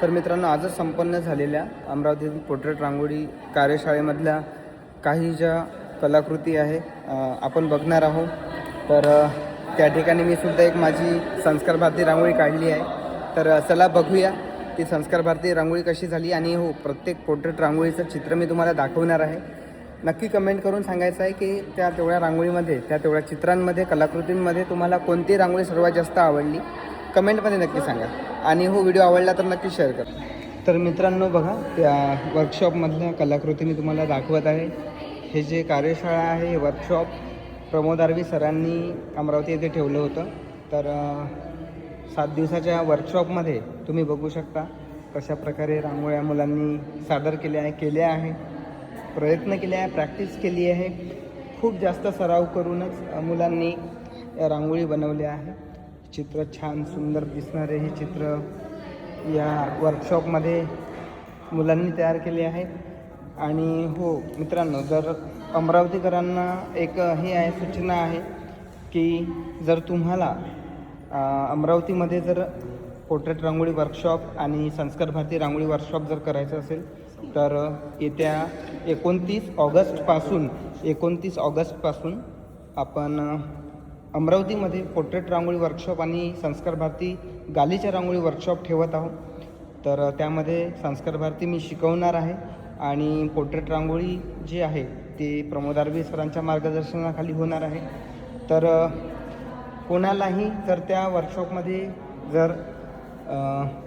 तर मित्रांनो, आजच संपन्न झालेल्या अमरावतीतील पोर्ट्रेट रांगोळी कार्यशाळेमधल्या काही ज्या कलाकृती आहे आपण बघणार आहोत. तर त्या ठिकाणी मी सुद्धा एक माझी संस्कार भारती रांगोळी काढली आहे. तर चला बघूया ती संस्कार भारती रांगोळी कशी झाली. आणि हो, प्रत्येक पोर्ट्रेट रांगोळीचं चित्र मी तुम्हाला दाखवणार आहे. नक्की कमेंट करून सांगायचं आहे की त्या तेवढ्या रांगोळीमध्ये, त्या तेवढ्या चित्रांमध्ये, कलाकृतींमध्ये तुम्हाला कोणती रांगोळी सर्वात जास्त आवडली. कमेंटमध्ये नक्की सांगा. आणि हो, व्हिडिओ आवडला तर नक्की शेअर करा. तर मित्रांनो बघा, त्या वर्कशॉपमधल्या कलाकृती मी तुम्हाला दाखवत आहे. हे जे कार्यशाळा आहे, हे वर्कशॉप प्रमोद आर्वी सरांनी अमरावती येथे ठेवलं होतं. तर 7 दिवसाच्या वर्कशॉपमध्ये तुम्ही बघू शकता कशा प्रकारे रांगोळ्या मुलांनी सादर केल्या आहे, प्रयत्न केले आहे, प्रॅक्टिस केली आहे. खूप जास्त सराव करूनच मुलांनी रांगोळी बनवल्या आहे. चित्र छान सुंदर दिसणारे हे चित्र या वर्कशॉपमध्ये मुलांनी तयार केले आहे. आणि हो मित्रांनो, जर अमरावतीकरांना एक हे आहे, सूचना आहे की जर तुम्हाला अमरावतीमध्ये जर पोर्ट्रेट रांगोळी वर्कशॉप आणि संस्कार भारती रांगोळी वर्कशॉप जर करायचं असेल तर येत्या 29 ऑगस्टपासून आपण अमरावतीमध्ये पोर्ट्रेट रांगोळी वर्कशॉप आणि संस्कार भारती गालीच्या रांगोळी वर्कशॉप ठेवत आहोत. तर त्यामध्ये संस्कार भारती मी शिकवणार आहे आणि पोर्ट्रेट रांगोळी जी आहे ते प्रमोद आर्वी सरांच्या मार्गदर्शनाखाली होणार आहे. तर कोणालाही जर त्या वर्कशॉपमध्ये जर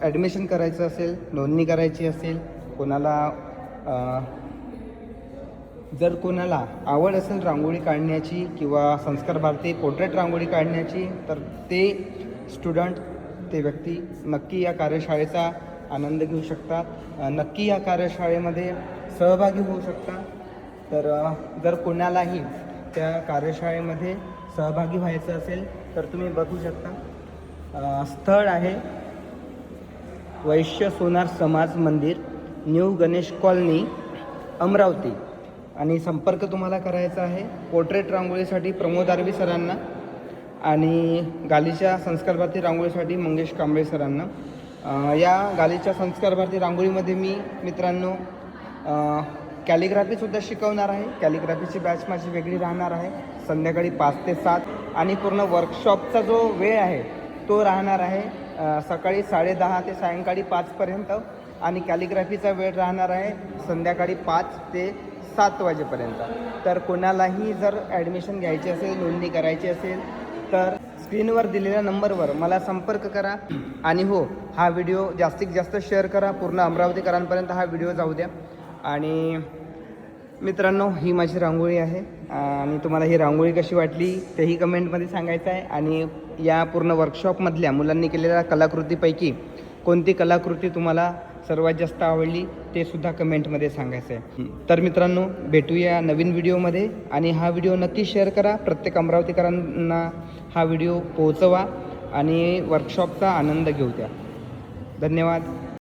ॲडमिशन करायचं असेल, नोंदणी करायची असेल, जर कोणाला आवड असेल रांगोळी काढण्याची किंवा संस्कार भारती पोर्ट्रेट रांगोळी काढण्याची, तर ते स्टुडंट, ते व्यक्ती नक्की या कार्यशाळेचा आनंद घेऊ शकतात. नक्की या कार्यशाळेमध्ये सहभागी होऊ शकतात. तर जर कोणालाही त्या कार्यशाळेमध्ये सहभागी व्हायचं असेल तर तुम्ही बघू शकता. स्थळ आहे वैश्य सोनार समाज मंदिर, न्यू गणेश कॉलनी, अमरावती. आणि संपर्क तुम्हाला करायचा आहे पोर्ट्रेट रांगोळीसाठी प्रमोद आर्वी सरांना आणि गालीच्या संस्कार भारती रांगोळीसाठी मंगेश कांबळे सरांना. या गालीच्या संस्कार भारती रांगोळीमध्ये मी मित्रांनो कॅलिग्राफीसुद्धा शिकवणार आहे. कॅलिग्राफीची बॅच माझी वेगळी राहणार आहे, संध्याकाळी 5 ते 7. आणि पूर्ण वर्कशॉपचा जो वेळ आहे तो राहणार आहे सकाळी 10:30 ते सायंकाळी 5पर्यंत. आणि कॅलिग्राफीचा वेळ राहणार आहे संध्याकाळी 5 ते 7 वाजेपर्यंत. तर कोणालाही जर ॲडमिशन घ्यायची असेल, नोंदणी करायची असेल तर स्क्रीनवर दिलेल्या नंबरवर मला संपर्क करा. आणि हो, हा व्हिडिओ जास्तीत जास्त शेअर करा, पूर्ण अमरावतीकरांपर्यंत हा व्हिडिओ जाऊ द्या. आणि मित्रांनो, ही माझी रांगोळी आहे आणि तुम्हाला ही रांगोळी कशी वाटली तेही कमेंटमध्ये सांगायचं आहे. आणि या पूर्ण वर्कशॉपमधल्या मुलांनी केलेल्या कलाकृतीपैकी कोणती कलाकृती तुम्हाला सर्वात जास्त आवडली ते सुद्धा कमेंटमध्ये सांगायचं आहे. तर मित्रांनो, भेटूया नवीन व्हिडिओमध्ये. आणि हा व्हिडिओ नक्की शेअर करा, प्रत्येक अमरावतीकरांना हा व्हिडिओ पोहोचवा आणि वर्कशॉपचा आनंद घेऊ द्या. धन्यवाद.